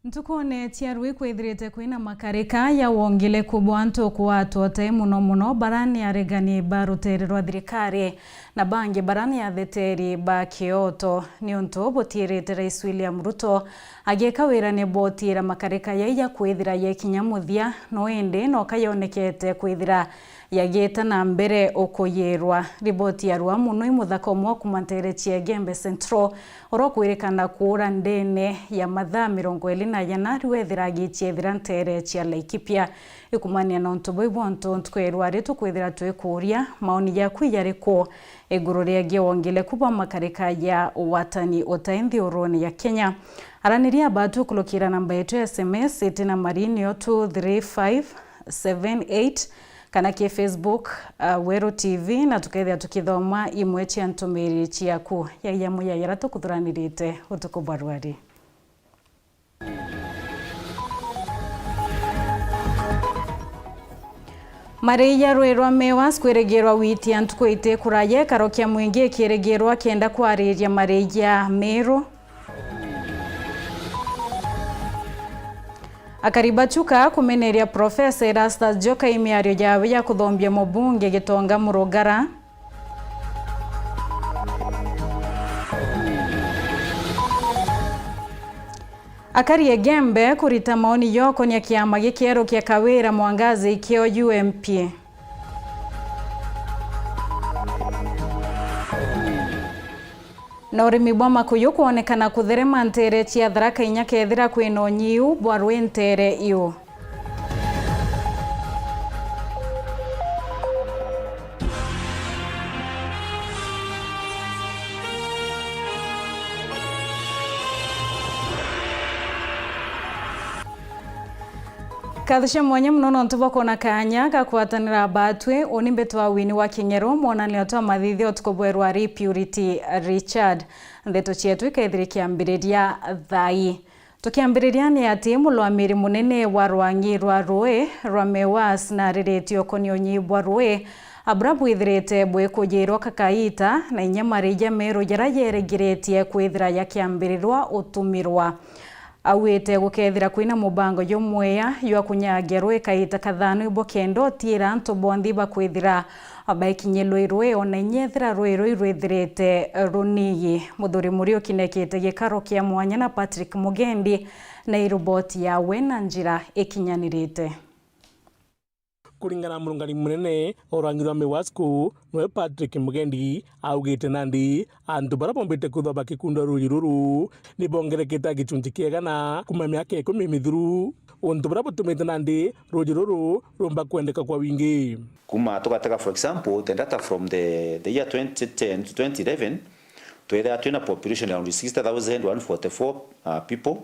Ntukone tiarui kwithirite kwina makarika ya wongile kubwa ntuku watu ote muno barani ya regani barutererwa thirikari na bangi barani ya theteri ba Kyoto ni untu butirite Rais William Ruto ageka wira ni botira makarika ya kwithira ye kinyamuthia no indi no kayonekete kwithira yageta na mbere okuyirwa. Riboti ya rwa muno imuthako mwa kumantere Chiege Central orokwirikana kura ndene ya mathaa 24 riwethira gichiethira ntere chia Laikipia ikumania na ntubo ibonto ntwerwa ritu kwithira twikuria maoni ya kwiyariko iguru riagie wongile kubwa makarika ya watani otainthi uroni ya Kenya. Araniria batu kulukira namba yetu SMS itina marinio 23578 kana ke Facebook Wero TV na tukethia tukithoma imwe chia ntumiri chiaku ya yamu ya yarato kuthuranirite utuku barwari. Maria rwerwa mewa skweregerwa witi antuko ite kuraye karokia mwingi kiregerwa kenda kwariria Maria Meru akaribachuka kumeneria Profesa Erastus Joka imiario jawe ya kuthombia mubunge Gitonga Murugara Akarie Gembe kurita maoni yoko ni kiama gikiero kia Kawira Mwangazi ikio UMP. Na urimi bwa makuyu kuonekana kutherema ntere chia Tharaka inya kethira kwino nyiu bwarwe ntere iyo. Kadhisha mwenye mnono ntubo kona kanya kakwatanira batwe onimbeto wa wini wa Kinyero monanio twa mathithio tukobwerwa Purity Richard ndeto chietu ikaithiri kiambiriria thai tukiambiriria ni ati mulwamiri munene wa rwangi rwa Rue rwa Mewas na riretio konio nyibwa Rue abrabu ithirite bwe kujirwa kakaita na inyamarija Meru yarayeregiretie kwithira yakiambirirwa utumirwa awete gukethira kwina mubango yomweya ywa kunyagerwa ikaita kathano ibo kendo tira nto bondi bakwithira abaikinyelwe irwe ona nyethira rwero irwethirite runiyi muthuri murio kinekete gikaro kia mwanya na Patrick Mugendi na iroboti ya wena njira ikinyanirite. Kuringana murungani munene orangirwa Mewasku no Patrick Mugendi augite nandi antu barabombete kuthoba kikunda ruru ni bongereketa gichunji kiegana kuma miaka 10 mithuru untu barabotumite nandi ruru rumba kwendeka kwa wingi kuma tukataka for example the data from the year 2010 to 2011 twina population around 60,144 people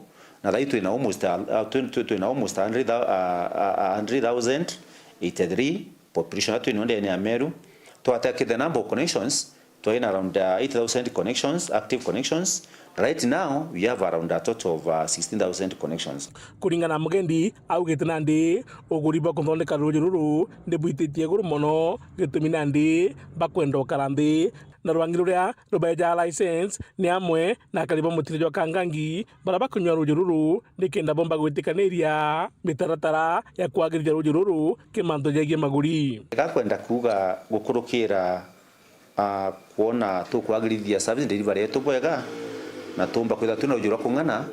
na that twina almost 100,000 83 population atu inonde ni Ameru to attack the number of connections to in around 8,000 connections, active connections. Right now we have around a total of 16,000 connections. Kuringana Mugendi augite nandi oguriba konthondeka ruru ndibwititie guru mono gitumi nandi bakwendo karandi na rwangi ruria rubeja license ni amwe na kariba mutirijo kangangi baraba kunywa ruru ndikenda bomba gwitikaniria mitaratara ya kwagirija ruru kimanto jegie maguri gakwenda kuga gukurukira kuona tukwagirithia service delivery yetu bwega na tumba kwitha tuna ujura kungana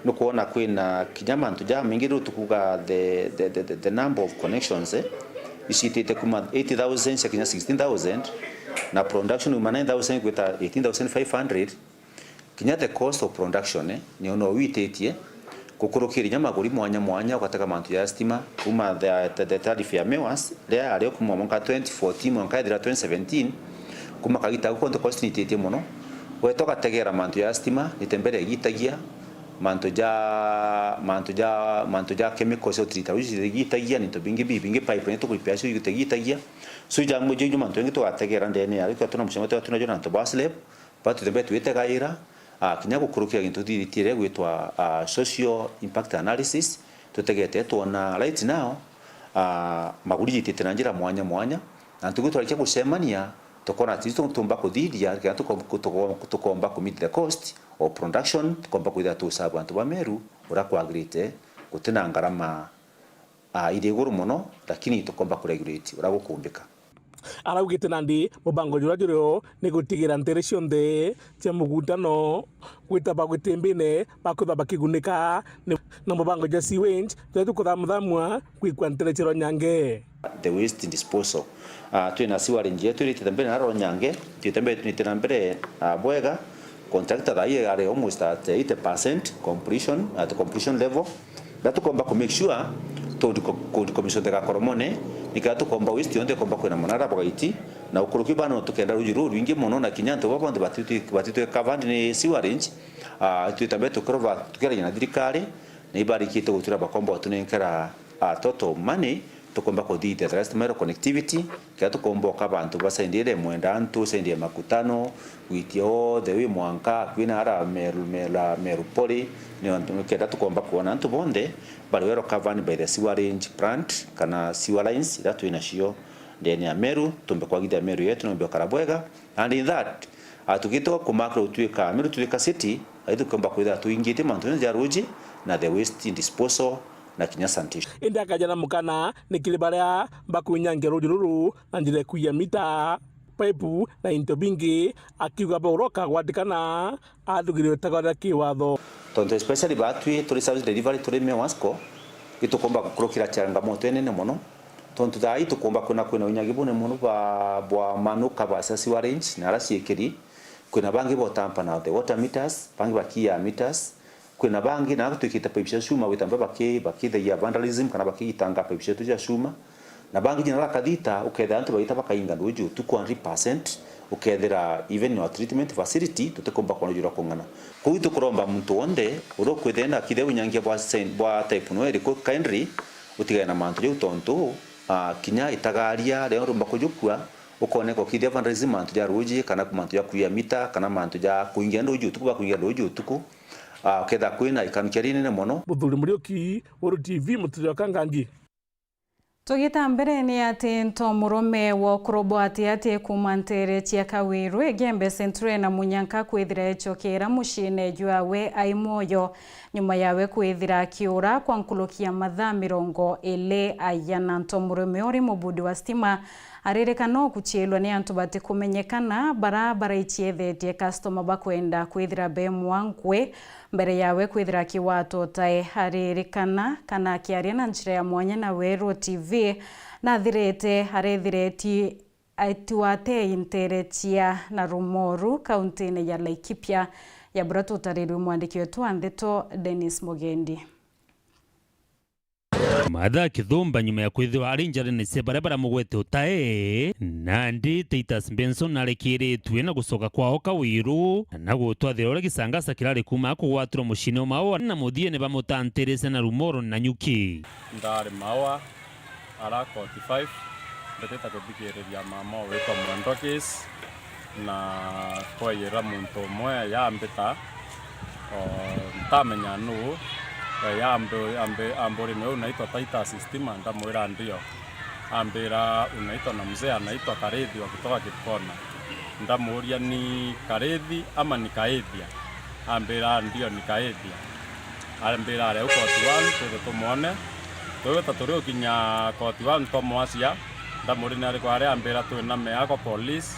no kuona kwina kinyamantu ja mingi tukuga the number of connections isitete kuma 80,000 sekinya 16,000 na production uma 9,000 kwita 18,500 kinya the cost of production ni ono witetie kukurukira nyamaguri mwanya ukataka mantu ya stima kuma the tariff ya Mewas there ari kuma mwaka 2014 mwaka 2017 kuma kagita ko cost ni tete mono wetoka tegera mantu ya stima nitembere gitagia mantu ja chemicals utrita uzi gitagia nito bingi pipe neto kulipasho gitagia so jambo je mantu ngito ategera ndene ari ko tuna mushema tuna jona to baslep patu tembe twitagaira kinya gukurukia gintu ditire gwitwa social impact analysis tutegete tuona right now maguri jitite na njira mwanya na tugutwara cyo gusemania tukona tizo tumba kudhidia tukomba kumit the cost o production tukomba kwithira tusaba antu ba Meru ura kwagirite gutina ngarama iri iguru muno lakini tukomba kuregulate ura gukumbika. Araugite nandi mubango jura juro ni gutigira ntere cionthe cia mugutano gwitaba gwitimbine bakwitha bakigunika na mubango ja sewage turia tukuthamuthamua kwikwa ntere cia Ronyange. The waste disposal twina sewerage yetu iri tembere na Ronyange twitembere mbere Bwega contractor thai are almost at 80% completion at the completion level that tukomba ku make sure to commission de Koromone nika tukomba waste yonde komba kwena monara bagaiti na ukuruki bano tukenda rujuru rwingi muno na kinyanto babande batitwe covered ni sewerage tutambe tukrova tukera na dirikari na ibarikite gutura bakomba tunenkera total money tukomba ko dite rest mero connectivity kia tukomba kabantu basendire mwenda antu sendie makutano witio dewi mwanka kwina ara meru poli ni antu kia tukomba kuona antu bonde bali wero covered by the sewerage plant kana sewer lines that we nashio ndeni ya Meru tumbe kwa gidi ya Meru yetu no Karabwega and in that atukito kumakro tuika Meru tuika city aitu komba kwida tuingite mantu ya ruji na the waste disposal na kinyasantisha indi akajana mukana nikiri baria bakunyange rujururu na njire kuya mita paipu na into bingi akiuga boroka gwatikana athugire tagada kiwatho tonto especially batwi turi service delivery turi me wasko itukomba kurokira changamoto enene muno tonto dai tukomba kuna unyagibune muno bwa manuka ba sewerage na rasiekeri kuna bangi botampa na the water meters bangi bakia meters kuna bangi na tukita pipesha shuma witamba bakithe ya vandalism kana bakitanga pipesha tuja shuma na bangi jina kadita uketha antu baita bakainga nduju 200% ukethera even your treatment facility tutekomba kwa njura kungana kuitu kuromba muntu onde urokwethena kithe unyangia bwa type no eri ko kindly utigana mantu je utonto kinya itagaria leo rumba kujukua ukone ko kithe vandalism mantu ja ruji kana kumantu ya kuya mita kana mantu ja kuingia nduju tukuba kuingia nduju tuku ketha kwina ikamkerine ne mono Muthuri Murioki Woro TV mutiro kangangi. Tugita mbere ni ati ntomurume wo kurobo ati kumantere cia Kawiru egembe centre na munyanka kwithira echokera mushine jwawe aimoyo nyuma yawe kwithira kiura kwa nkulukia mathaa 20 ayana ntomurume ori mubudi wa stima arerekana kuchielwa ni antu bati kumenyekana barabara ichiethetie customer bakwenda kwithira bemwankwe mbere yawe kwithira kiwato tae harerekana kana kiaria na njira ya mwanya na Wero TV na thirete harethireti aituate interetia na Rumoru kaunti ya Laikipia ya Brato Tariru mwandiki wetu Andeto Dennis Mogendi. Madha kithumba nyuma ya kwithwa arinjare ni se barabara mugwete utae nandi Titus Benson narekire twena gusoka kwao Kawiru na gutwathira uri gisangasa kirari kuma kugwatira mushino mao na muthie ne bamutanterese na Rumoro na Nyuki ndari mawa ara 45 ndeteta kuthikiriria mama wetwa Mwandokis na kwayira muntu mwe yambita ntamenya nu ambori mwe unaitwa Titus Stima ndamwira ndio ambira unaitwa na mzee anaitwa Karethi wa kutoka Kipkona ndamuria ni Karethi ama ni Kaethia ambira ndio ni Kaethia ambira ale uko tuwan tutumone tuweta turio kinya koti wa ntomwasia ndamuri nari kware ambira twina me yako police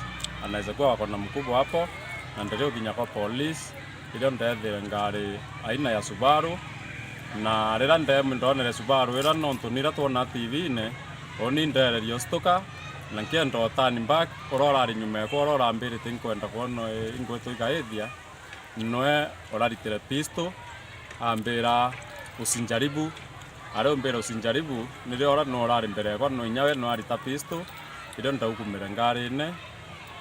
anaweza kuwa wako na mkubwa hapo na ndio kinya kwa police ile ndethe ngari aina ya Subaru na rera ndemu ndonere Subaru era nontunira tuona TV ne oni ndererio stoka na nkendo turn back orora ari nyuma ko orora mbere tinkwenda kuono ingwetu ikaethia noe oraritire pisto ambera usinjaribu are mbere usinjaribu nire ora no orari mbere ko no nyawe no arita pisto ile ndaukumira ngari ne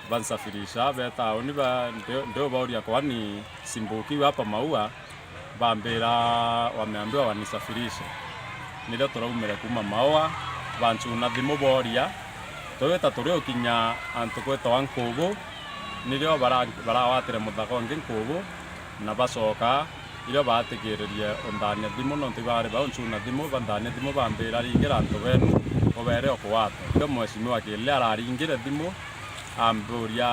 bansafirisha beta oni ba ndio bauria kwani simbuki hapa maua bambera wameambiwa wanisafirishe nile turaumire kuma maua banchuna thimu boria tweta turio kinya antu kweta wankubu nile barawatire muthako nginkubu na basoka ile batikiririe ondania thimu no ntibare banchuna thimu bandania thimu bambera ringira antu benu obere okwato ndio mweshimiwa kile araringire thimu amburia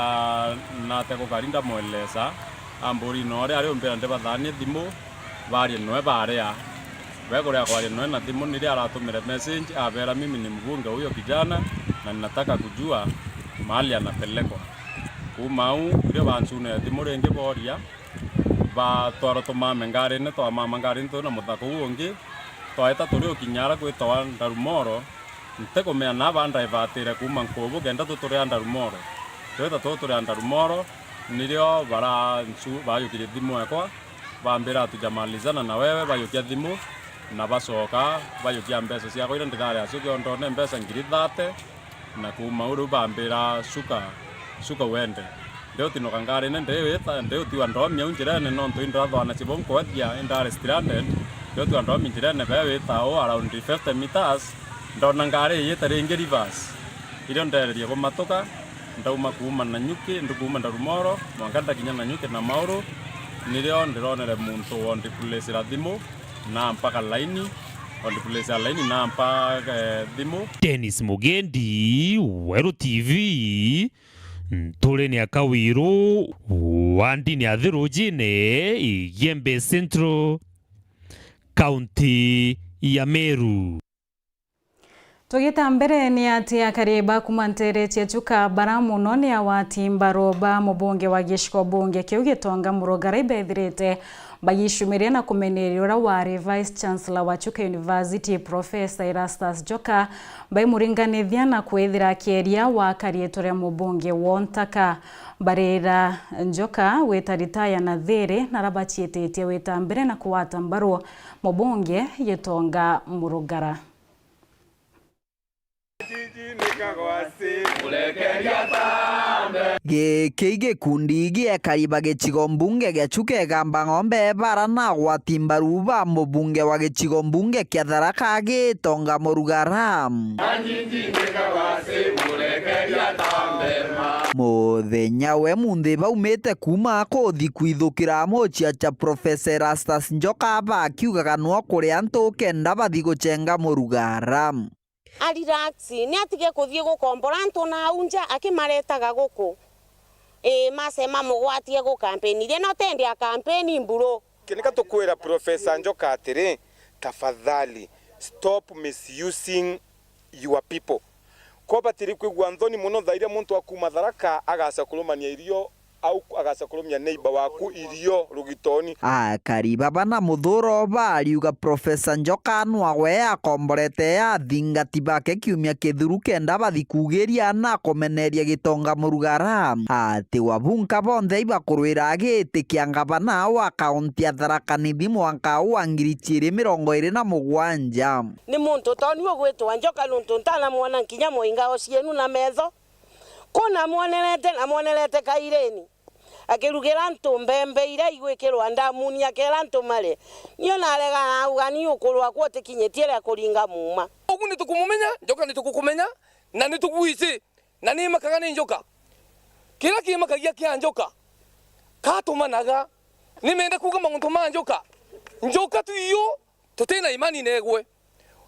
na teko karinda mweleza amburi no ria ari umbira ndeba thani thimu bari no baria wego ya kwa no na thimu ni ria aratumire message abera mimi ni mbunge huyo kijana na ninataka kujua mahali anapelekwa kumau ndio bansune thimu renge boria ba twara tumame ngari ne twa mama ngari nto na muthako ungi twaeta turi ukinyara gwitwa Ndarumoro nteko mea na banda ivatire kuma nkobo genda tuturi Ndarumoro tweta tuturi Ndarumoro nirio bara nsu bayukire thimu yakwa bambira tujamalizana na wewe bayukia thimu na basoka bayukia mbesa cia koira ndithare acio kiondone mbesa 30 na kuma uru bambira suka wende ndio tinoka ngari ne ndio tiwa ndomia unjirene no ntu indrathwana chibonko etia indare stranded ndio tiwa ndomia unjirene bewe tao around 50 meters ndona ngari yetare nge reverse irio ndereria gumatoka ndauma kuma na nyuki ndukuma Ndarumoro mwanganda kinya na nyuki na mauro nirio ndironere muntu on place ra thimu na mpaka laini on place laini na mpaka thimu. Dennis Mugendi, Weru TV, Ntuleni Akawiru, Wandini Athirujine, Yembe Central, County ya Meru. Tugita mbere ni ati akariba kumantere chetuka baramu noni ya wati mbaroba mubunge wa gishiko bunge kiugitonga murogara ibethirite bayishumiria na kumenerera wari Vice Chancellor wa Chuka University Professor Erastus Njoka baimuringanithia na kwithira kieria wa karietore mubunge wontaka barera Njoka wetaritaya na thiri na rabachietete weta mbere na kuwata mbaro mubunge yetonga murogara. Gĩkĩ gĩkundi gĩa kariba gĩcigo mbunge gĩa Chuka gamba ng'ombe bara na gwati mbaru ba mũbunge wa gĩcigo mbunge kĩa Tharaka gĩtonga mũrugara mũthenya we munthi baumĩte kuma kũthi kwithũkĩra mũcia cha Professor Erastus Njoka bakiugaga no kũrĩ antũ kenda bathi gũcenga mũrugara. Aliraxi ni atige kuthie gukombora antu na unja akimaretaga guku masema mugwatie gu campaign ile no tende ya campaign mburo kinika tukwira Professor Njoka atiri tafadhali stop misusing your people ko batiri kwigwa nthoni muno thaire muntu akuma Tharaka agaca kulumania irio au agaca kulumia neighbor waku irio rugitoni akariba bana muthuro bariuga Professor Njoka nwawe akomborete ya thingati bake kiumia kithuru kenda bathi kugeria na komeneria gitonga murugara ati wabunka bonthe ibakurwira giti kia ngabana wa kaunti ya Tharaka nithi mwaka wa 2027 ni muntu toni ogwetwa Njoka nuntu ntana mwana nkinya moinga ocienu na metho kuna mwonerete kaireni akirugira ntu mbembe ira igwikirwa ndamuni akera ntu mare niyo narega augani ukurwa kwo tikinyetiere kuringa muma ogu ni tukumumenya Njoka ni tukukumenya na ni tukuici na ni makaga ni Njoka kila kimakagia kia Njoka katumanaga ni mende kuga mauntu ma Njoka tu iyo tutena imani negwe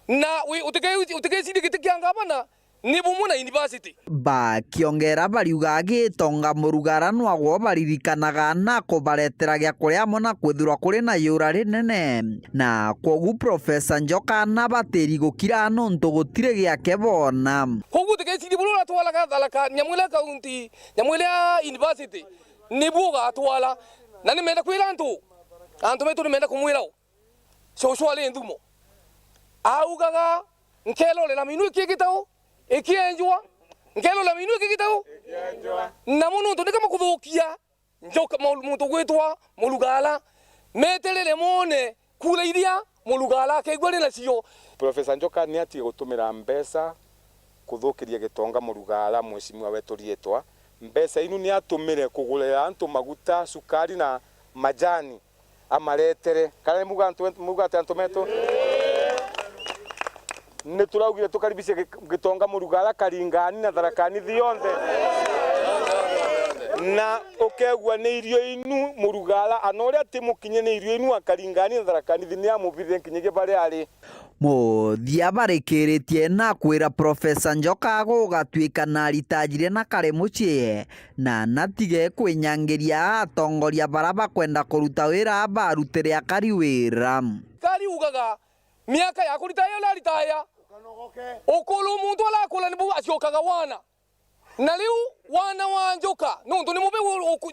na we utekecidi gitikia ngabana ni bumuna university bakiongera bariuga gitonga murugara nwagwo baririkanaga na kubaretera gya kuria mona kwithirwa kuri na yura rinene na kogu Professor Njoka na bateri gukira nonto gutire gyake bona kogu tekecidi bulura twala Tharaka nyamwela county nyamwela university ni buga twala na ni menda kwira antu metu ni menda kumwirao socially ndumo augaga nkelo le na minu kigitao ekienjwa nkelo la minu kigitao na muno to kama kuthukia Njoka muntu gwitwa mulugala metelele mone kula iria mulugala kegwale na cio Professor Njoka ni ati gutumira mbesa kuthukiria gitonga murugala mweshimwa wetu rietwa mbesa inu ni atumire kugulira antu maguta sukari na majani amaretere kana muga antu meto ne turaugire tukaribishe gitonga murugala Karingani na Tharakani thionthe na ukegwa ni irio inu murugala anoria timukinye ni irio inu akaringani tharakanithi ya mubithe kinyige bare ari muthia barikiritie na kwira Profesa Njoka gugatuika na ritajire na kare mucie na natige kwinyangiria atongoria baraba kwenda kuruta wira barutire akari wira kari ugaga miaka ya kuritaya la ritaya ukulu muntu ala kula ni buwa siokaga wana na liu wana wa Njoka nundu ni mube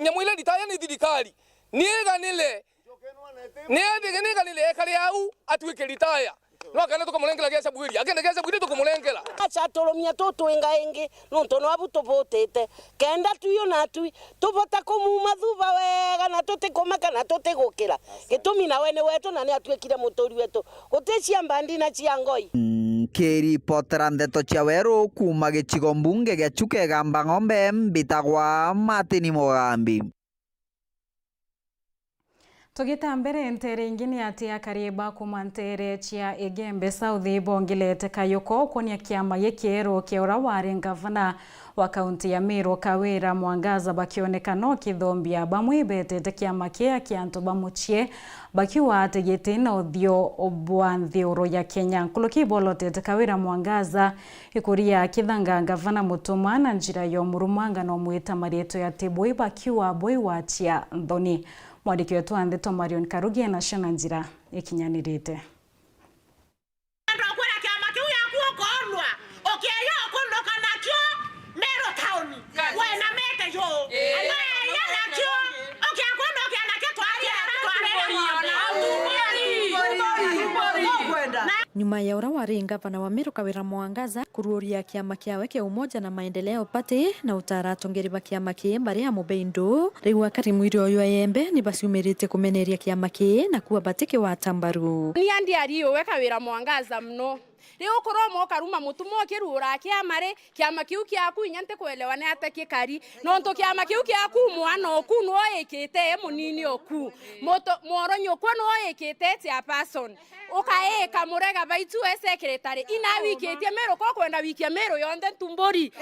nyamwile ritaya ni thirikari niganile ekari au atwike ritaya no kana tukamulengela gesa bwiri agenda gesa bwiri tukamulengela acha toromia tutwenga ingi nuntu no abutubutite kenda tuyo na tui tubota kumuma thuba wega na tutikomaka na tutigukira gitumi nawe ni wetu na ni atwekire mutori wetu gutishia mbandi na cia ngoi kiripotera ndeto cia weru kuma gicigo mbunge gia Chuke gamba ng'ombe mbitagwa Martin Mugambi. Tugita mbere ntere ingini ati akariba kuma ntere chia Igembe South bongilete kayoko konia kiama yekiero kiora wari ngavana wa kaunti ya Meru Kawira Mwangaza bakionekana kithombia bamwibete kiama kia kianto bamuchie bakiwa ategete na uthio obwanthiro ya Kenya nkuluki bolotete Kawira Mwangaza ikuria kithanga ngavana Mutuma na njira yo murumanga no mwita marieto ya tiboi bakiwa boi wachia ndoni. Mwandiki wetu Andeto Marion Karugi na Shona Njira ikinyanirite. Nyuma ya ura wari ngavana wa Meru Kawira Mwangaza kururia kiama kiawe kia Umoja na Maendeleo Party na utaratongeri ba kiama kie mbari ya mubeindo riu akari mwiri oyo ayembe ni basiumirite kumeneria kiama kie na kuwa batike wa tambaru ni andi ari we Kawira Mwangaza mno riu koromo karuma mutumo kirura kiamare kiama kiu kiaku inyante kuelewane atake kari nonto kiama kiu kiaku mwana oku no yekete munini oku moronyo kwa no yekete tia person ukaeka murega baitu secretary ina wiketie Meru ko kwenda wikia Meru yonde tumbori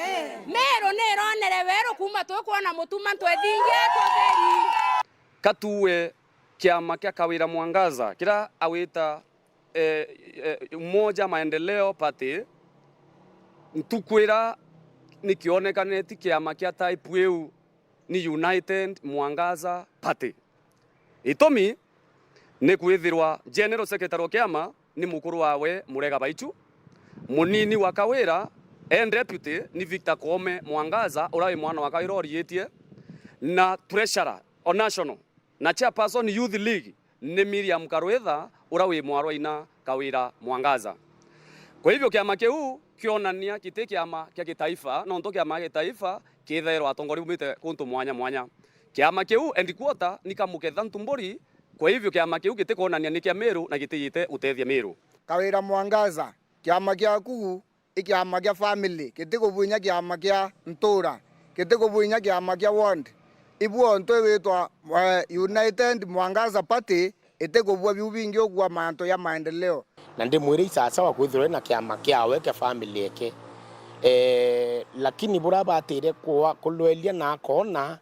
Meru ne ronere wero kuma to kuona Mutuma twethingie tutheri katuwe kiama kia Kawira Mwangaza kira awita Umoja Maendeleo Party ntukwira nikionekaneti kiama kia type eu ni United Mwangaza Party itomi ni kwithirwa General Secretary kiama ni mukuru wawe Murega Baitu munini wa Kawira and deputy ni Victor Kome Mwangaza urawe mwana wa Kawira orietie na treasurer o national na chairperson youth league ni Miriam Karwetha urawe mwarwa ina Kawira Mwangaza. Kwa hivyo kiama kiu kionania kite kiama kia kitaifa no ndo kiama kia kitaifa kithairo atongori umite kuntu mwanya mwanya kiama kiu endikuota nikamuketha ntumbori. Kwa hivyo kiama kiu kite kuonania ni kia Meru na kitiyite utethia Meru. Kawira Mwangaza kiama kiaku ikiama kia family kite kubunya kiama kia ntura kite kubunya kiama kia ward ibuo ntwe wetwa United Mwangaza Party ite kubwa biubingi ogwa manto ya maendeleo na ndi mwiri sasa wa kwithirwe na kiama kiawe kia family yake lakini buraba atire kwa kulwelia na kona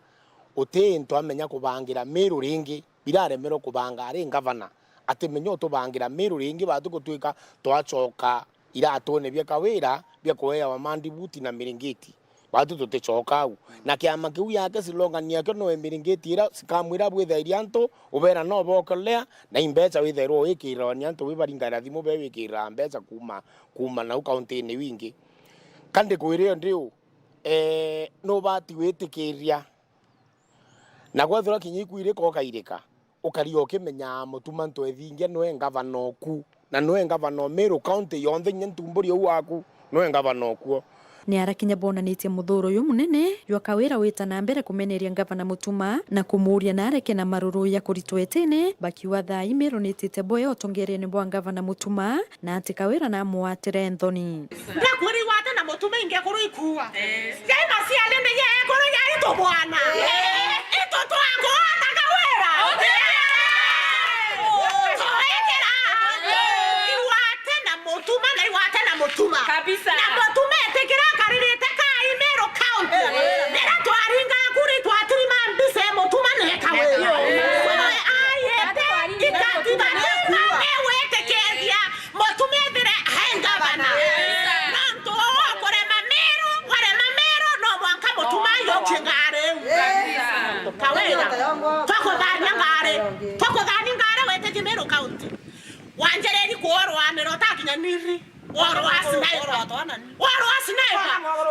utinto amenya kubangira Meru ringi biraremero kubanga ari ngavana atimenyo tubangira Meru ringi batu gutwika twacoka iratone bya Kawira bya kuea wa mandi buti na miringiti batu tuticoka au na kiama kiu yake silongania kyo no miringiti ira sikamwira bwithairia nto ubera no bokolea na imbeca withairwo ikira nyanto wibaringara thimu be wikira mbeca kuma na county ni wingi kande kwire ndio no bati witikiria na gwathura kinyiku ire ko kairika ukario kimenya Mutuma ntwethingia no ngavana oku na no ngavana Meru county yonthe nyentumburi waku no ngavana okuo ni arakinya bonanitie muthuro yu munene ywa Kawira wita na mbere kumeneria ngavana Mutuma na kumuria na areke na maruru ya kuritwetene bakiwa thai Meru nitite boya otongerene bwa ngavana Mutuma na ati Kawira na muatire nthoni ndakuri wate na Mutuma inge kuru ikuwa sema si alende ye kuru ya ito bwana ito twango ata Kawira iwate na Mutuma na iwate na Mutuma kabisa na Mutuma tekira karirite kai Meru county nera twaringa kuri twatu Wanjereri kuorwa amerotaki nyaniri orwa sniper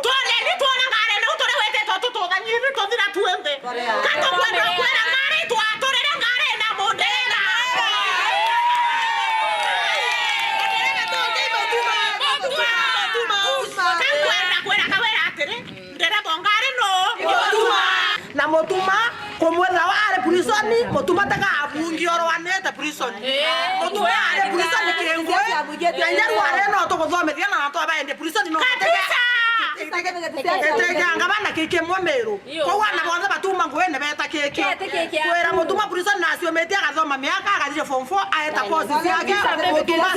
tole ni tole ngare no tole wete to danyiri to dira tuende kato kwenda kwenda ngare to atore ngare na modela kwenda kawera atere ndera bongare no na motuma komwera wale prisoni motuma taka abungi oro waneta prisoni motuma ale prisoni kengwe yanyaru wale no to gothomethia na to abaende prisoni no ngabana keke mwamero ko wana bonza batuma ngwene beta keke kwera motuma prisoni na sio metia gathoma miaka agathire form 4 aeta course yake motuma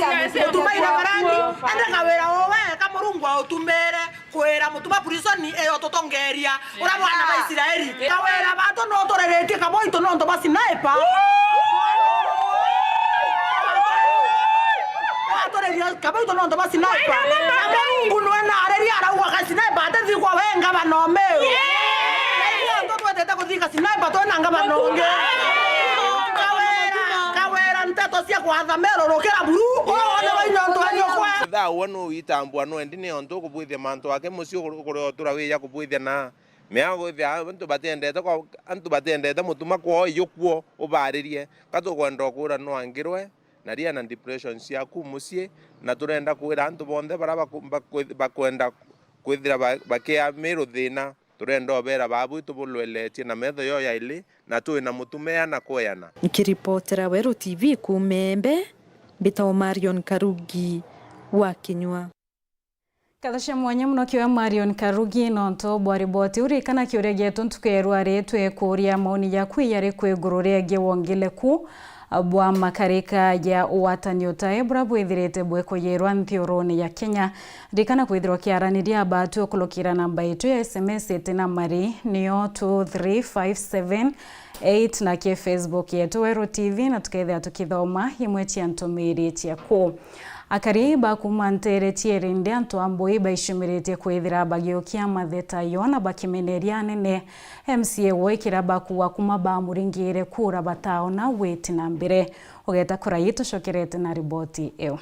ina barani enda ngawera owe kamurungu autumere kwera motuma prisoni eyo totongeria ora bwana ba Israeli kawera bato no torerete kaboito no ndo basi naipa atorerete kaboito no ndo basi naipa mungu no na areria ara uwa kasi naipa atazi kwa wenga banomeo ndo twetete kuthika sinaipa to nanga banonge kawera ntato cia kwa thamero rokera buru ona bainyo anyo kwa da wonu itambwa no endine onto kubwithia manto ake musio kurio tura wi ya kubwithia na meago thia antu batendete mutuma kwa yokuo ubaririe kato kwenda kura no angirwe na ria na depression ciaku mucie na turenda kwira antu bonde bara bakwenda kwithira bakia miru thina turenda obera babu tubulweletie na metho yo yaili na tu na mutumea na koyana Nikiripotera Weru TV kumembe Bitao Marion Karugi wa Kinyua. Kathasha mwanya muno kiwa Marion Karugi nonto bwariboti urikana kiuregetu ntukerwa retwe kuria maoni ya kwiyare kwegurure gewongileku bwa makarika ya uwatani utaebra bwithirete bweko yerwa nthioroni ya Kenya rikana kwithirwa kiaraniria abatu okulokira namba yetu ya SMS etina mari niyo 23578 na kia Facebook yetu Weru TV na tukethea tukithoma imwe cia ntumiri ciaku akariba kumantere tierinde antu amboi baishumirite kwithira bagiokia matheta yona bakimeneria nene MCA wekira bakuwa kuma bamuringire kura bataona weti na mbere ogeta kurayito shokerete na riboti eo.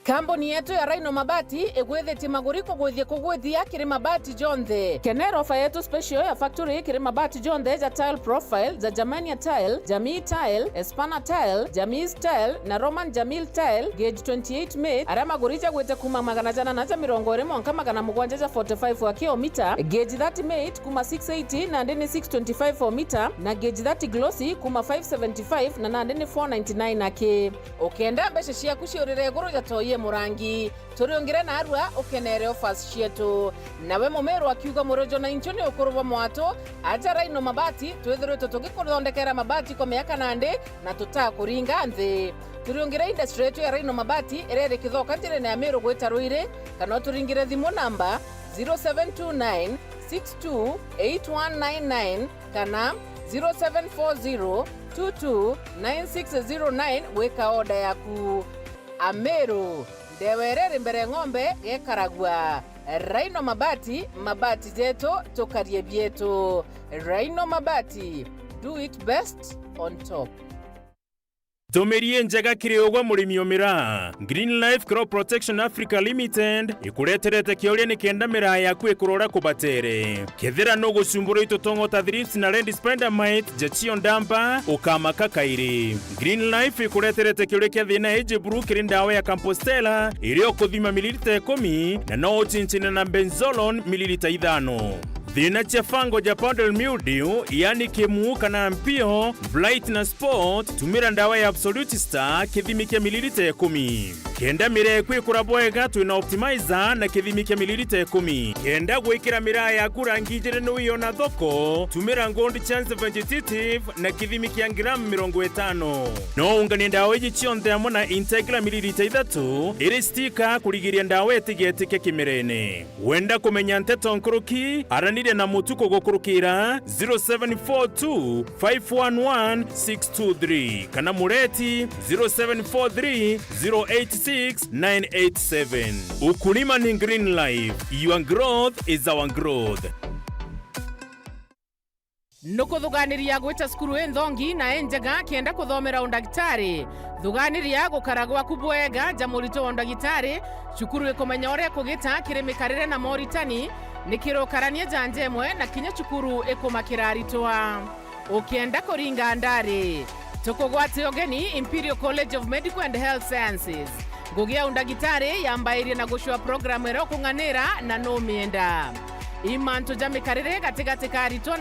Kambuni yetu ya Rhino Mabati egwethete maguriko gwithie kugwithia kiri mabati jonthe. Kenero ofa yetu special ya factory kiri mabati jonthe ja tile profile za Germania tile, Jamii tile, Espana tile, Jamis tile na Roman Jamil tile gauge 28 made. Ara magurija gwete kuma magana jana na 745 wa kilomita, gauge 30 made kuma 680 na ndeni 625 for meter na gauge 30 glossy kuma 575 na ndeni 499 nake. Okenda beshe cia kuciorire guru ja toye murangi turiongire na arua ukenere offers cietu nawe mumeru akiuga murojo na inchoni ukuruva mwato aja Rhino Mabati twithirite tugikuthondekera mabati kwa miaka nande na tutakuringa nthi turiongire industry yetu ya Rhino Mabati irere kithoka njire na Meru gwita Ruire kana turingire thimu namba 0729 628199 kana 0740 229609 weka order yaku. Ameru ndewerere mbere ng'ombe gekaragwa. Rhino Mabati, mabati jeto tokarie bieto. Rhino Mabati, do it best on top. Tomerie njega kiriogwa murimi omira Green Life Crop Protection Africa Limited ikureterete kioria ni kenda mira yaku ikurora kubatere kethira no gucumbura itotongo ta thrips na red spider mite jechio ndamba ukamaka kairi. Green Life ikureterete kioria kia thina eje buru kirindawa ya Compostela irio kuthima mililita 10 na no uchinchina na benzolone mililita 5. thina cia fango ja powdery mildew yani kimu kana mpio blight na spot tumira ndawa ya Absolute Star kithimi kia mililita 10 kenda mire kwikura bwega twina optimizer na kithimi kia mililita 10 kenda gwikira mira ya kurangi jere no yona thoko tumira gold chance vegetative na kithimi kia gram 50 no ungani ndawa iji chionde amo na Integra mililita 3 iri stika kurigiria ndawa etigete kimirene wenda kumenya nteto nkuruki aranire na mutuko gokurukira 0742 511 623 kana mureti 0743 086 987. Ukulima ni Green Life. Your growth is our growth. Nukuthuganiria gwita skuru enthongi na enjega kienda kuthomera undagitari thuganiria gukaragwa kubwega jamurito undagitari cukuru ikumenya uria kugita kirimikarire na moritani nikirokarania janjemwe na kinya cukuru ikumakira aritwa ukienda kuringa ndari tukugwati ogeni Imperial College of Medical and Health Sciences ngugia undagitari yambairie na gushwa programu ero kunganira na no mienda imanto jamikarire katikati ka aritwa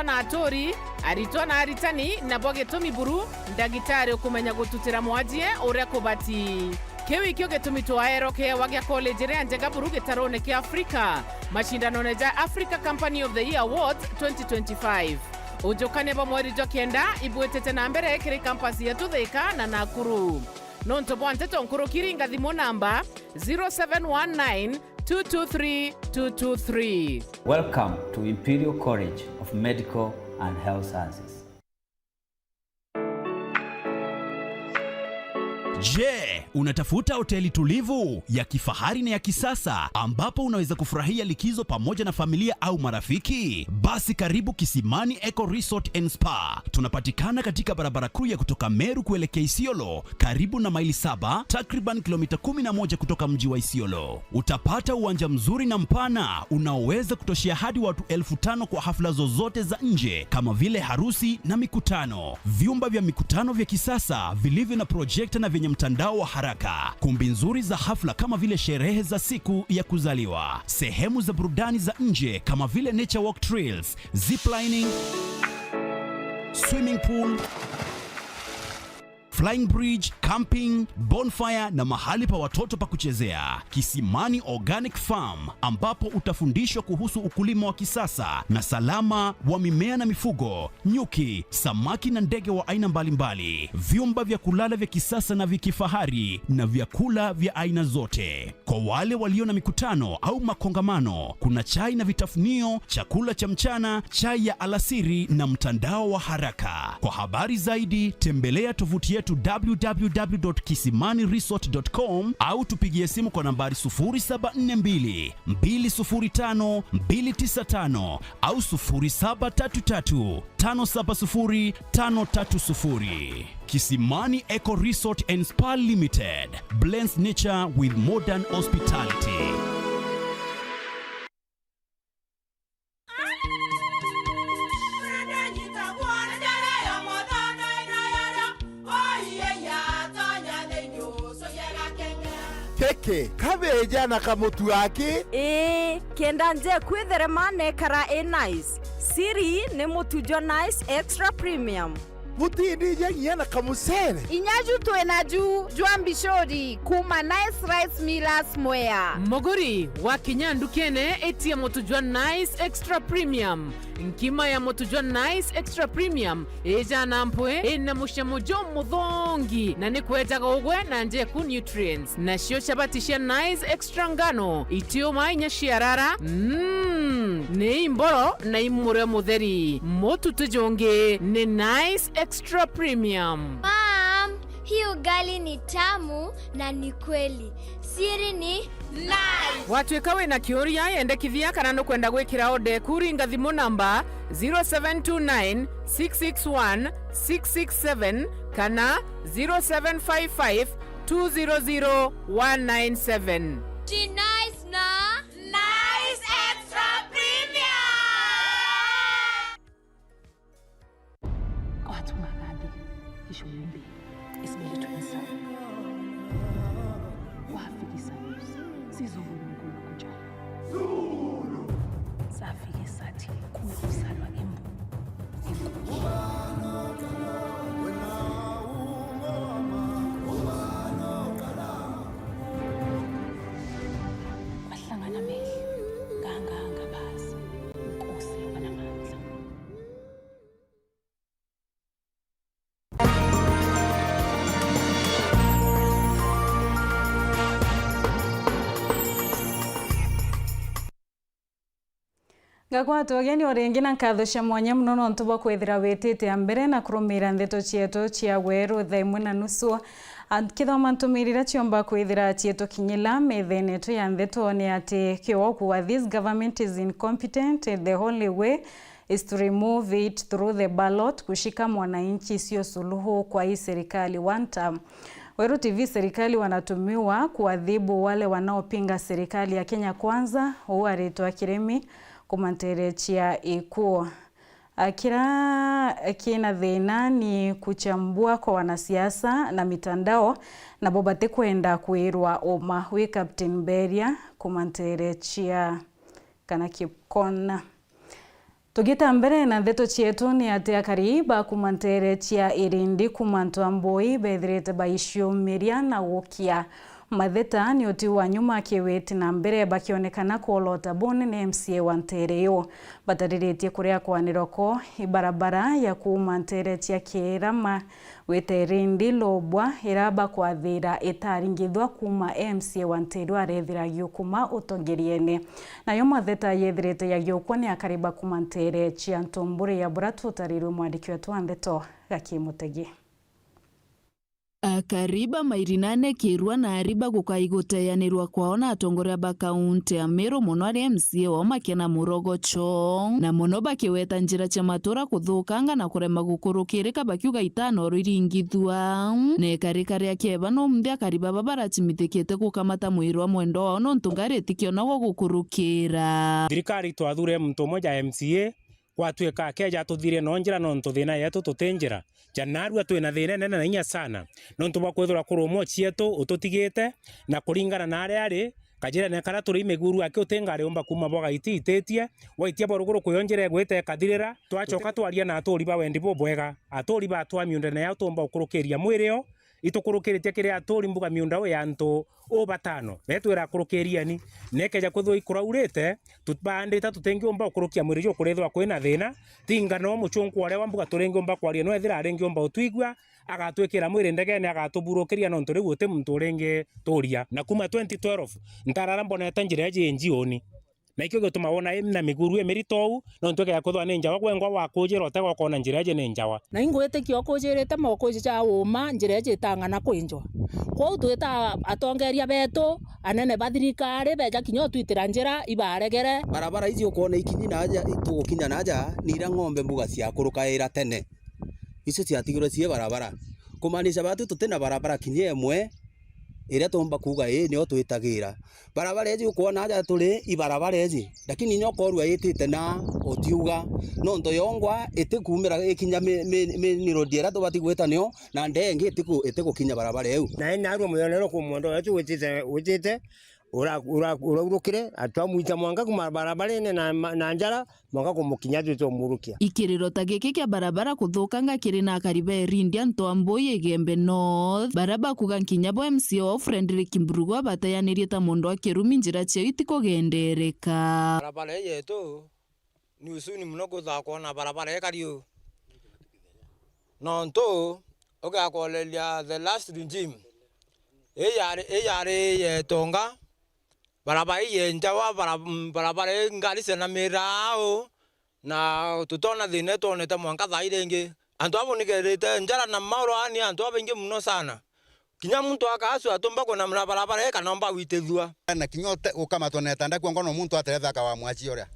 na atori aritwa na aritani na bogetumi buru ndagitari ukumenya gututira mwajie uria kubati kewi kyo getumi twaero ke wagia college ria njega buru gitarone ke Afrika mashindano neja Africa Company of the Year Awards 2025 ujokane ba mweri jokenda ibwetete na mbere kiri campus yetu Thika na Nakuru nonto bwante tonkuru kiringa thimo namba 0719 223. Welcome to Imperial College of Medical and Health Sciences. Je, unatafuta hoteli tulivu ya kifahari na ya kisasa ambapo unaweza kufurahia likizo pamoja na familia au marafiki? Basi karibu Kisimani Eco Resort and Spa. Tunapatikana katika barabara kuu ya kutoka Meru kuelekea Isiolo, karibu na maili 7, takriban kilomita 11 kutoka mji wa Isiolo. Utapata uwanja mzuri na mpana unaoweza kutoshea hadi watu 5,000 kwa hafla zozote za nje kama vile harusi na mikutano. Vyumba vya mikutano vya kisasa vilivyo na projector na vyenye mtandao wa haraka, kumbi nzuri za hafla kama vile sherehe za siku ya kuzaliwa, sehemu za burudani za nje kama vile nature walk trails, ziplining, swimming pool, flying bridge, camping, bonfire na mahali pa watoto pa kuchezea. Kisimani Organic Farm ambapo utafundishwa kuhusu ukulima wa kisasa na salama wa mimea na mifugo, nyuki, samaki na ndege wa aina mbalimbali. Vyumba vya kulala vya kisasa na vya kifahari na vyakula vya aina zote. Kwa wale walio na mikutano au makongamano, kuna chai na vitafunio, chakula cha mchana, chai ya alasiri na mtandao wa haraka. Kwa habari zaidi tembelea tovuti yetu www.kisimaniresort.com au tupigie simu kwa nambari 0742 205 295 au 0733 570 530. Kisimani Eco Resort and Spa Limited blends nature with modern hospitality. Keke, kabeja na kamutu wake? Kenda nje kwitherema nekara nice. Siri ni mutu jo nice extra premium. Mutindi nyangia na kamusere. Inyaju tuena jua mbishori kuma nice rice millers mwea. Moguri, wakinya ndukene eti ya motujua nice extra premium. Nkima ya motujua nice extra premium eja nampwe ena mushamujo mudhongi na nikueta gogwe na nje ku nutrients na shio shabatisha nice extra ngano itio mainya shiarara ne imboro na imure mutheri motu tujonge ne nice extra premium. Mom, hii ugali ni tamu na ni kweli. Siri ni nice. Watwekawe na kioria yende kithia kana no kwenda gwikira ode kuringa thimo namba 0729 661 667 kana 0755 200 197. She nice na nice extra premium. Watu wangapi ishuyumbi isibili twinsa wafikisa sizungulunkulu kuja Gakwato geni orengi na nkatho cia mwanya muno no ntuba kwithira witite mbere na kurumira ndeto cietu cia weru thaa 1:30 kithoma ntumirira ciomba kwithira cietu kinyila methene tu ya ndeto ni ati kiwoku this government is incompetent. The only way is to remove it through the ballot, kushika mwananchi sio suluhu kwa hii serikali one term. Weru TV serikali wanatumiwa kuadhibu wale wanaopinga serikali ya Kenya Kwanza uaritwa Kiremi kumanterechia ikuo. Kina thina ni kuchambua kwa wanasiasa na mitandao na bobate kwenda kuirwa oma wi Captain Beria kumanterechia kana Kipkona. Tugita mbere na ndeto cietu ni ati akariba kumanterechia irindi kumantu amboi bethirite baishio miria na gukia matheta ni uti wa nyuma kiwiti na mbere bakionekana kuolota bone na MCA wa Ntereyo batariritie kuria kwaniroko ibarabara ya kumanterechia kirama weterindi lobwa iraba kwathira itaringithwa kuma MCA wa Ntereyo arethiragio kuma utongeriene nayo matheta yethirite yagiokwa ni akariba kumanterechia ntumburi ya buratu tariru mwandiki wetu wa ndeto Gakimutegi. Akariba mairinane kirwa na ariba gukaiguteyanirwa kwaona atongoria ba kaunti ya Meru muno ari MCA wa Makena Murogocho na muno bakiweta njira cia matura kuthukanga na kurema gukurukirika bakiuga itano riringithwa ne karikaria kieba no mthia akariba babarachimithikiete gukamata mwirwa mwendo wao no ntungaretikio nago gukurukira thirikari twathure muntu moja MCA gwatuika keja tuthire no njira no ntuthina yetu tutinjira janarua twina thina nene na inya sana no ntuba kwithura kurumo cietu ututigite na kuringana na ari kajira ne kara turi meguru ake utengare omba kuma boga ititetie waitia boruguru kuyonjere gwete kathirira twachoka twaria na atori ba wendi bo bwega atori ba twa miunda na yao tomba ukurukiria mwirio itukurukiritie kire atori mbuga miunda we antu o batano netwira kurukiria ni nekeja kwithwa ikuraurite tubandita tutengiomba ukurukia mwirijo kurethwa kwina thina tingano muchungu wale wambuga turengiomba kwaria no ethira arengiomba utwigwa agatwikira mwiri ndegene agatuburukiria no nturi gute muntu urenge turia na kuma 2012 ntarara mbonete njira eje njioni na ikyo gutuma wona na miguru emeritou no ntweke ya kuthwa ninja wagwengwa wakujira otego kona njira eje ninjawa na ingwete kyo kujirite mokuje cha uma njira eje tangana kwinjwa kwa twita atongeria beto anene bathirikari beja kinyo twitira njira ibaregere barabara izi ukona ikinyi naja itugukinya naja nira ng'ombe mbuga cia kurukaira tene icio ciatigirwe cie barabara kumanisha batu tutena barabara kinyi emwe iria tomba kuga nio twitagira barabara ezi ukona naja tuli ibarabara ezi lakini nyo korwa yitite na otiuga no nto yongwa itikumira ikinya me rodiera to batigweta nio na ndenge itikukinya barabara eu na enarwo muyonero ku mondo wetu witite urukire atwamuita mwanga kuma barabara na njara mwanga kumukinya tuto murukia ikiriro ta giki kia barabara kuthukanga kiri na kariba erindia Ntwamboi Egembe North baraba kuga nkinya bo MCA wa Frederick Mburugwa batayanirie ta mundu akirumi njira cia itikogendereka barabara yetu ni usuni muno kuthakwa na barabara ekario no nto ugakolelia the last regime eyare yetonga barabara yenjawa barabara ngari sena mirao na tutona thine tonete mwanka thairenge antu abonigerete njara na mauro ani antu abengi muno sana kinya muntu akasu atomba kona barabara ekanomba witethua na kinyote ukamatoneta ndakwa ngono muntu ateretha ka wa mwachi oria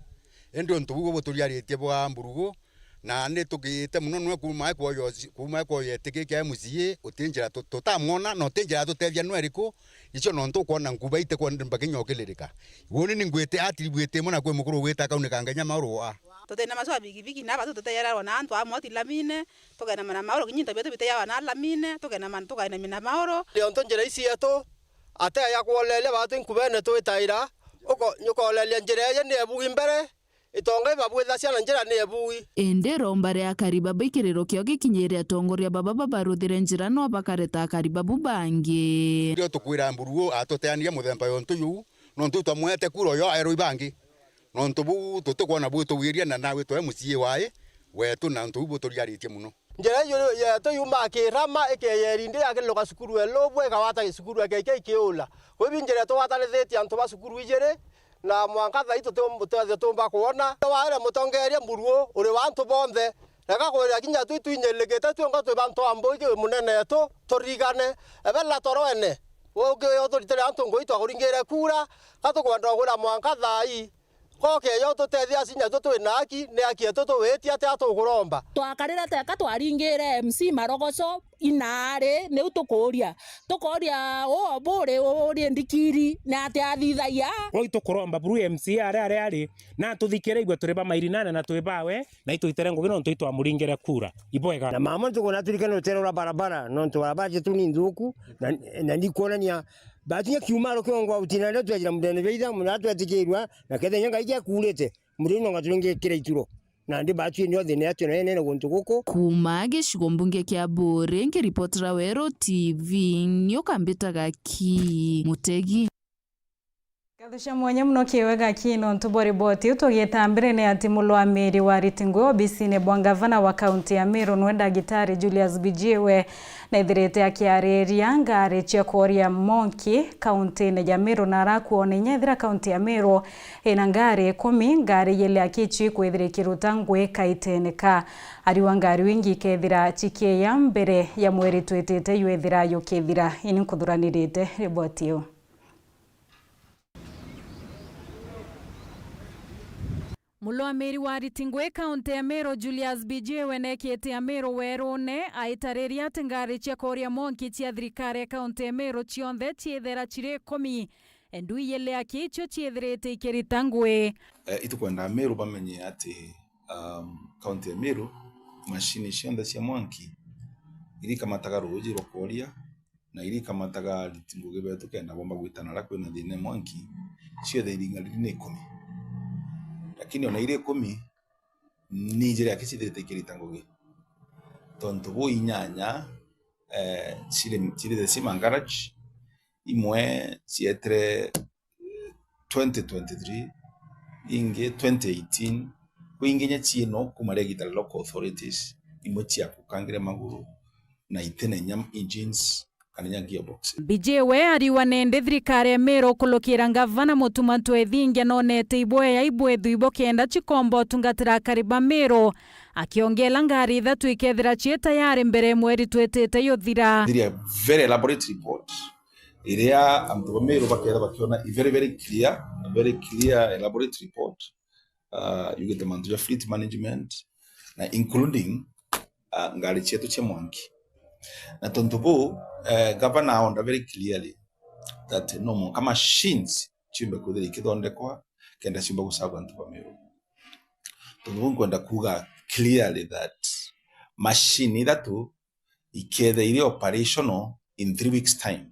endio ntubugo buturiarietie bwa Mburugu na ne tugite muno nwe kuma ko yetike kya MCA utinjira tutamwona no tinjira tutethia no eriko icio no ntukona nguba ite kwa mbakinyokelirika woni ni ngwete atribute mona kwe mukuru gwita kaunika nganya maurwa tutena maswa bigi na batu tutayara wana antu amoti lamine tugena mana mauro kinyinta betu bitaya wana lamine tugena man tugena mina mauro leo ntonjira isi yetu ate ya kuolele batu nkubene twitaira uko nyukolele njira ye ne bugi mbere itonga babwetha ciana njira ne bui endero mbare akariba baikiriro kyo gikinyire atongoria baba baruthire njira no bakareta akariba bubangi ndio tukwira Mburugu atoteania muthemba yontu yu no ntu twamwete kuro yo ero ibangi no ntu bu tutukona bu tuwiria na nawe to MCA wae wetu na ntu bu turiaritie muno njira yo yetu yuma kirama ikeyerinde yakiloka sukuru elo bwega wata sukuru akeke ikiula kwebi njira to wata letheti antu ba sukuru ijere na mwangatha ito tumba kuona waira mutongeria muruo uri wantu bonthe rega kwira kinya twinyelegete twonga twi bantu amboige munene tu turigane ebela toroene woge yothoritere antu ngoitwa kuringire kura katukwenda kura mwangatha ii koke yo tutethia cinya twinaki ne akieto twitia ati atuguromba twakarira teka twaringire MC Marogoco inare ne utukuria o bure uri ndikiri na ati athithaia oi tukuromba buru MC ari na tuthikire igwe turiba mairinane na twibawe na ituitere ngugino ntwitwa muringire kura ibwega na mama tukona turikana uterora barabara no ntwara jetu ni nduku na ndikuonania batinya kiumaro kiongo utinane twajira mudene beida munatu atikirwa na kethenya ngaija kurete murino ngaturinge kire ituro na ndi batu ni othe ne atu nene guntu guko kuma gicigo mbunge kia Bure ngiripotera Wero TV nyukambitaga ki Mutegi Kadusha mwenye mno kiwega kino ntubori boti utogitambire ne ati mulwamiri wa Ritingwe obisine bwangavana wa kaunti ya Meru nwenda gitari Julius Bijiwe na ithirite akiareria ngari cia koria Monki kaunti ne ya Meru na rakuone nyethira kaunti ya Meru ina ngari 10 ngari yele akichi kwithire kirutangwe kaiteneka ariwa ngari wingi kethira chikie ya mbere ya mweri twetete yethira yukethira ini kuthuranirite riboti yo Mulwamiri wa Ritingwe kaunti ya Meru Julius Bijiwe nekete ya Meru werone aitareria ngari cia koria Monki cia thirikari kaunti ya Meru cionthe ciethera chire 10 endu yele akicho ciethirite ikiritangwe itukwenda Meru bamenye ati kaunti ya Meru mashini cionthe cia Monki iri kamataga ruji rokoria na iri kamataga Ritingwe gebetu kenda bomba gwitana rakwe na thine Monki ciothe iringa rine 10 lakini ona ile 10 ni jere akicithirite kiritangugi tontu bo inyanya chile sima garage imwe cietre 2023 inge 2018 kuinginya chino kumaregita local authorities imwe chia kukangire maguru na itenenya engines kanenya gearbox Bijiwe ariwa nende thirikari ya Meru kulukira ngavana Mutumantu Ethingia nonete ibwe ya ibwethu ibokenda chikombo tungatira kariba Meru akiongela ngari ithatu ikethira cie tayari mbere mweri twetete yuthira very elaborate report iria amtu Meru bakera bakiona very clear elaborate report you get the mantu ya fleet management na including ngari chetu che Monki na tontobo governor on very clearly that no kama machines chimbe kudiri kidonde kwa kenda chimba kusagwa ntupa Meru tontobo kwenda kuga clearly that machine that ikethe ile operational in 3 weeks time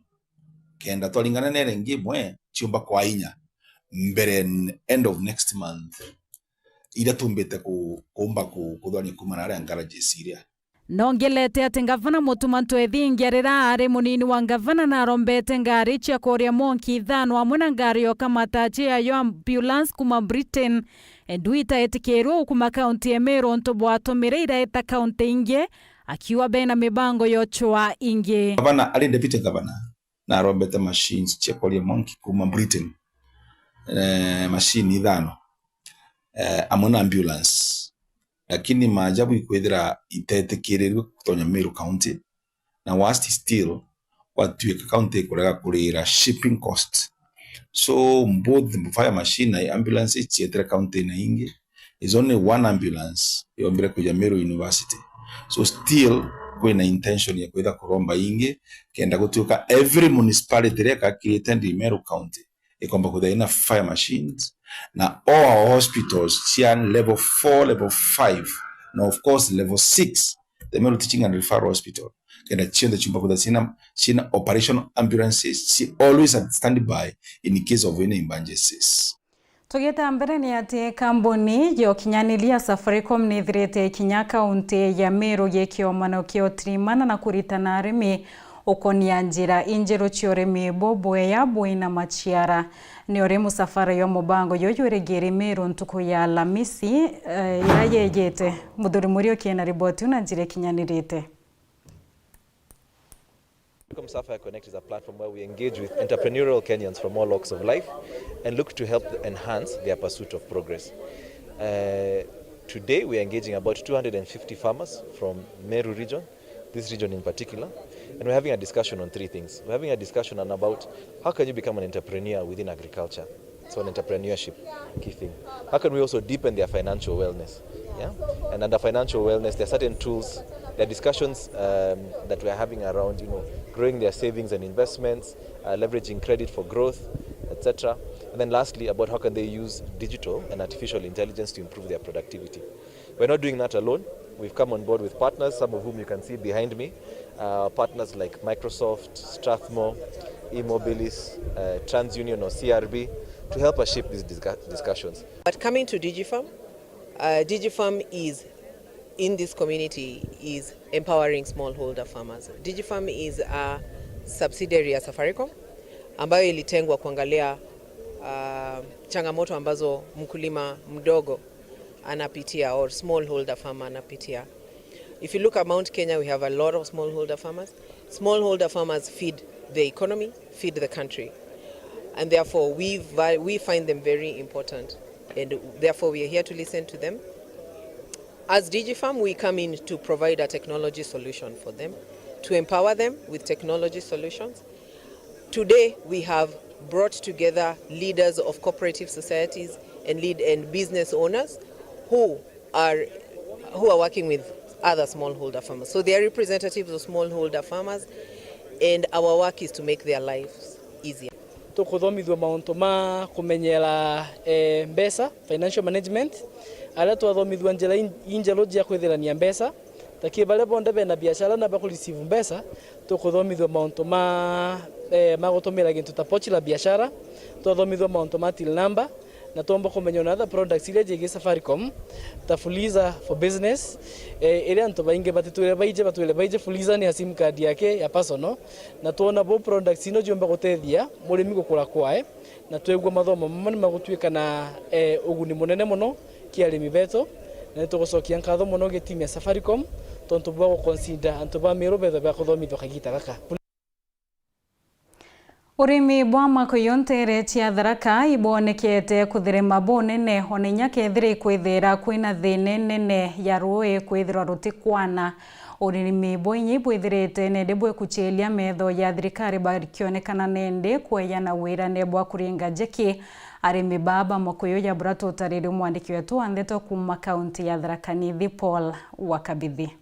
kenda tolingana nere ngimwe chimba kwa inya mbere end of next month ila tumbete kuomba kudhani kumanara ngaraje Syria Nongelete ati ngavana Mutumantu Ethingia rira ari munini wa ngavana na rombete ngari cia koria Monki ithano amwe na ngari yo kamatachi ya ambulance kuma Britain enduita etikero kuma kaunti ya Meru ntobo atomire iraeta kaunti inge akiwa bena mibango yochwa inge gavana ali deputy governor na rombete machines cia koria Monki kuma Britain machine ithano amwe na ambulance lakini maajabu ikwethira itetekereru kutonya Meru county na worst still watuika county kurega kurira shipping cost so both the fire machine na ambulance chietre county na inge is only one ambulance yombere kuja Meru University so still kwina intention ya kwenda kuromba inge kenda gutuka every municipality reka create Meru county ikomba kudaina fire machines na all our hospitals chian level 4 level 5 na of course level 6 the Meru Teaching and Referral Hospital kenda chiende chumba kuda sina operational ambulances she always at standby in case of any emergencies. Tugeta mbere ni ati kambuni yo kinyanilia Safaricom nithirite kinya kaunti ya Meru yekiomana kiotrimana na kuritana arimi ukonia njira injero chioremi bobwe ya buina machiara ni ore musafara yo mubango yoyuregere Meru ntuko ya Alhamisi irayegete muthuri murio kiena riboti unanjire kinyanirite Safaricom Sapphire Connect is a platform where we engage with entrepreneurial Kenyans from all walks of life and look to help enhance their pursuit of progress. Today we are engaging about 250 farmers from Meru region, this region in particular, and we're having a discussion on 3 things. We're having a discussion on about how can you become an entrepreneur within agriculture. So an entrepreneurship, key thing. How can we also deepen their financial wellness? Yeah? And under financial wellness, there are certain tools, there are discussions that we are having around, growing their savings and investments, leveraging credit for growth, etc. And then lastly, about how can they use digital and artificial intelligence to improve their productivity. We're not doing that alone. We've come on board with partners, some of whom you can see behind me. Partners like Microsoft, Strathmore, eMobilis, TransUnion or CRB, to help us shape these discussions. But coming to DigiFarm, DigiFarm is, in this community, is empowering smallholder farmers. DigiFarm is a subsidiary ya Safaricom, ambayo ilitengwa kuangalia changamoto ambazo mkulima mdogo anapitia or smallholder farmer anapitia. If you look at Mount Kenya, we have a lot of smallholder farmers. Smallholder farmers feed the economy, feed the country. And therefore, we find them very important. And therefore, we are here to listen to them. As DigiFarm, we come in to provide a technology solution for them, to empower them with technology solutions. Today, we have brought together leaders of cooperative societies and business owners who are working with other smallholder farmers. So they are representatives of smallholder farmers, and our work is to make their lives easier. Tukuthomithwa mauntu ma kumenyera mbesa, financial management, ala twathomithwa njira injero ya kwithirania mbesa, taki bale bonde bena biashara na bakureceive mbesa, tukuthomithwa mauntu ma gutumira gintu ta pochi la biashara, twathomithwa mauntu ma till number, na tuomba kumenya na other products ile jege Safaricom ta Fuliza for business ile antu bainge batitwire baije Fuliza ni sim card yake ya personal, na tuona bo products ino jomba gutethia murimi gukura kwae, na twegwa mathomo mamwe magutwika na uguni munene muno kiarimi beto, na tugucokia nkatho muno gitime Safaricom tontu bwa consider antu ba mero betho ba kuthomithwa kagita gaka. Urimi bwa makoyontere cia Tharaka ibonekete kuthirema bonene onenya kethire kwithira kwina thine nene ya ruo kwithira rutikwana. Urimi bwinyi bwithirite nende bwe kuchelia metho ya thirikari barikionekana nende kweyana wira nebwa kuringa jeki arimi baba makoyo ya burato tariri mwandiki wetu andeto kuma kaunti ya Tharaka Nithi Paul Wakabithi.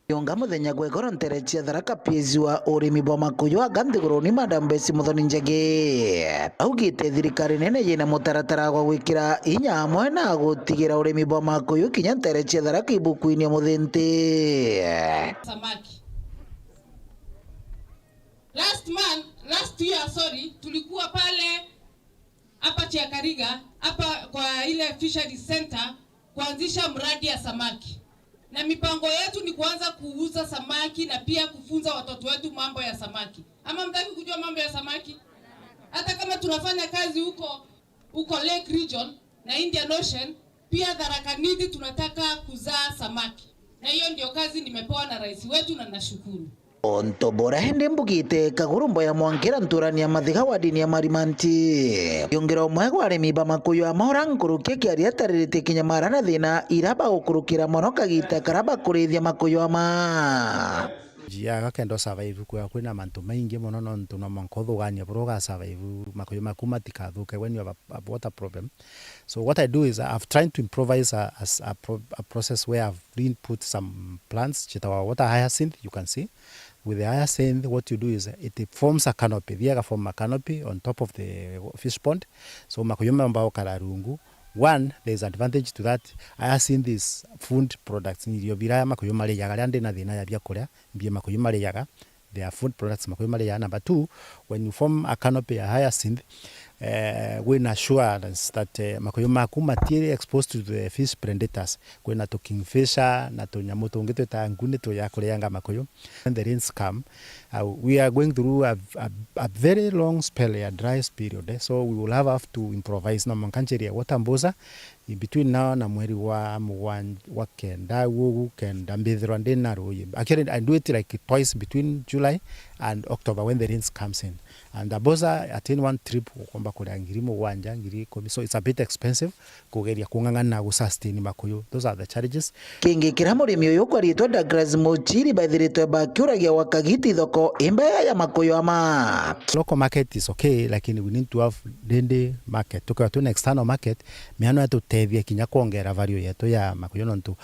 Yonga muthenya gwekora ntere cia Tharaka piezi wa urimi bwa makuyu aganthiguru ni Madam Besi Muthoni Njagi augite thirikari nene yina mutaratara gwa gwikira inya amwe na gutigira urimi bwa makuyu kinya ntere cia Tharaka ibuku-ini muthinti samaki. Last year tulikuwa pale hapa Chiakariga hapa kwa ile fishery center kuanzisha mradi ya samaki. Na mipango yetu ni kuanza kuuza samaki na pia kufunza watoto wetu mambo ya samaki. Ama mtaki kujua mambo ya samaki? Hata kama tunafanya kazi huko Lake Region na Indian Ocean, pia Tharaka Nithi tunataka kuzaa samaki. Na hiyo ndio kazi nimepewa na rais wetu na nashukuru. Ontobora hende mbugite kagurumbo ya mwankira nturania mathiga wa dini ya Marimanti yongera omwego arimi ba makuyu amahora nkurukia kiari ataririte kinyamara na thina iraba gukurukira mono kagita karaba kurithia makuyu ama jiaga kendo survive kwa kwina mantu maingi mono no ntuna mankothugania broga survive makuyu makuma tikathuke when you have a water problem. So what I do is I've tried to improvise a process where I've put some plants chitawa water hyacinth, you can see. With the hyacinth, what you do is it forms a canopy. Viaga form a canopy on top of the fish pond. So makuyuma ambao kararungu. One, there's advantage to that. Hyacinth is food products. Niyo biraya makuyuma le yaga lande na thina ya biakorea. Bia makuyuma le yaga. They are food products makuyuma le yaga. Number two, when you form a canopy a hyacinth, we assurance that makuyuma kumatiere exposed to the fish predators. Kwena to kingfisher na to nyamu tungi to ngune to yakoreanga makuyu. When the rains come, We are going through a very long spell, a dry period, so we will have to improvise na mankancheria watamboza in between now na mweri wa kenda kenda mbithirwa ndina ruyi. Actually, I do it like twice between July and October when the rains comes in. And Boza attain one trip kwamba kule ngirimo wanja ngiri komi, so it's a bit expensive kugeria kungangana gusustain makuyu. Those are the challenges. Kingi kiramurimi uyu kwaritwa Douglas Muchiri baithiritwe bakiuragia wakagiti thoko imbaya ya makuyu ama. Local market is okay, lakini we need to have dende market. Tukiwa tuna external market, miano yetu tethia kinya kuongera value yetu ya makuyu nontu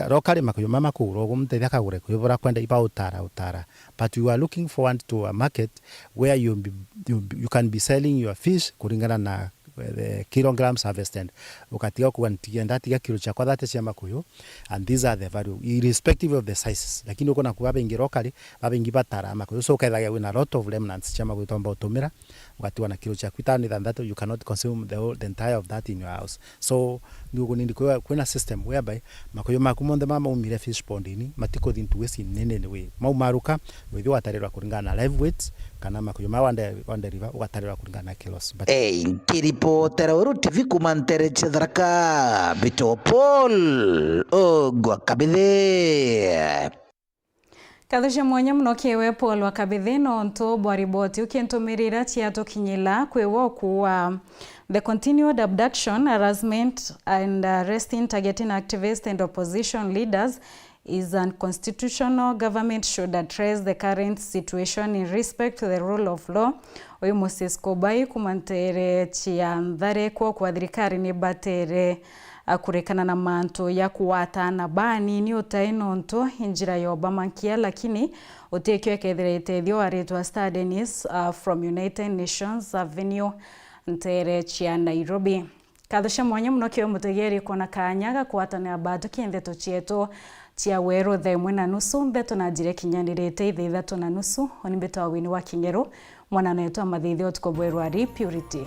rokari makuyu mama kuro gumtethia kagure kuyobora kwenda ipa utara. But you are looking forward to a market where you can be selling your fish kulingana na the kilograms harvested. Ukatiga kuantia ndatiga kilo cha kwa dhate cia makuyu, and these are the value irrespective of the sizes. Lakini uko na kuwa bengi locally babengi batara makuyu, so kaithaga wina a lot of remnants cia makuyu tomba utumira ukatiwa na kilo cha kwitani than that you cannot consume the entire of that in your house. So ndugu nindi kwena system whereby makuyu makumonde mama umire fish pond ini matiko thintu wesi nene we mau maruka wethi watarerwa kuringana na live weights kana makuyu mawande river watarerwa kuringana na kilos. Kiripotera Uru TV kumantere Tharaka Bito Paul Ogwakabithe Kathusha mwanya muno kiwe Paul Wakabithe no nto bwariboti ukintumirira chiato kinyila kwewo kuwa the continued abduction, harassment and arresting, targeting activists and opposition leaders is unconstitutional. Government should address the current situation in respect to the rule of law. Oyu Moses Kobai kumantere chianthare kwa thirikari ni batere kurekana na manto ya kuwatana bani ni utaino nto injira ya Obama kia, lakini utekyo ekethirete thio aritwa Star Dennis from United Nations Avenue ntere chia Nairobi. Kathusha mwanya muno kio mutegeri kona kanyaga kuwatana batu kintheto chieto chia weru the 1:30 mbeto na jire kinyanirete 3:30 oni mbeto wa wini wa Kingero mwana naitwa mathithio tukobwerwa Purity.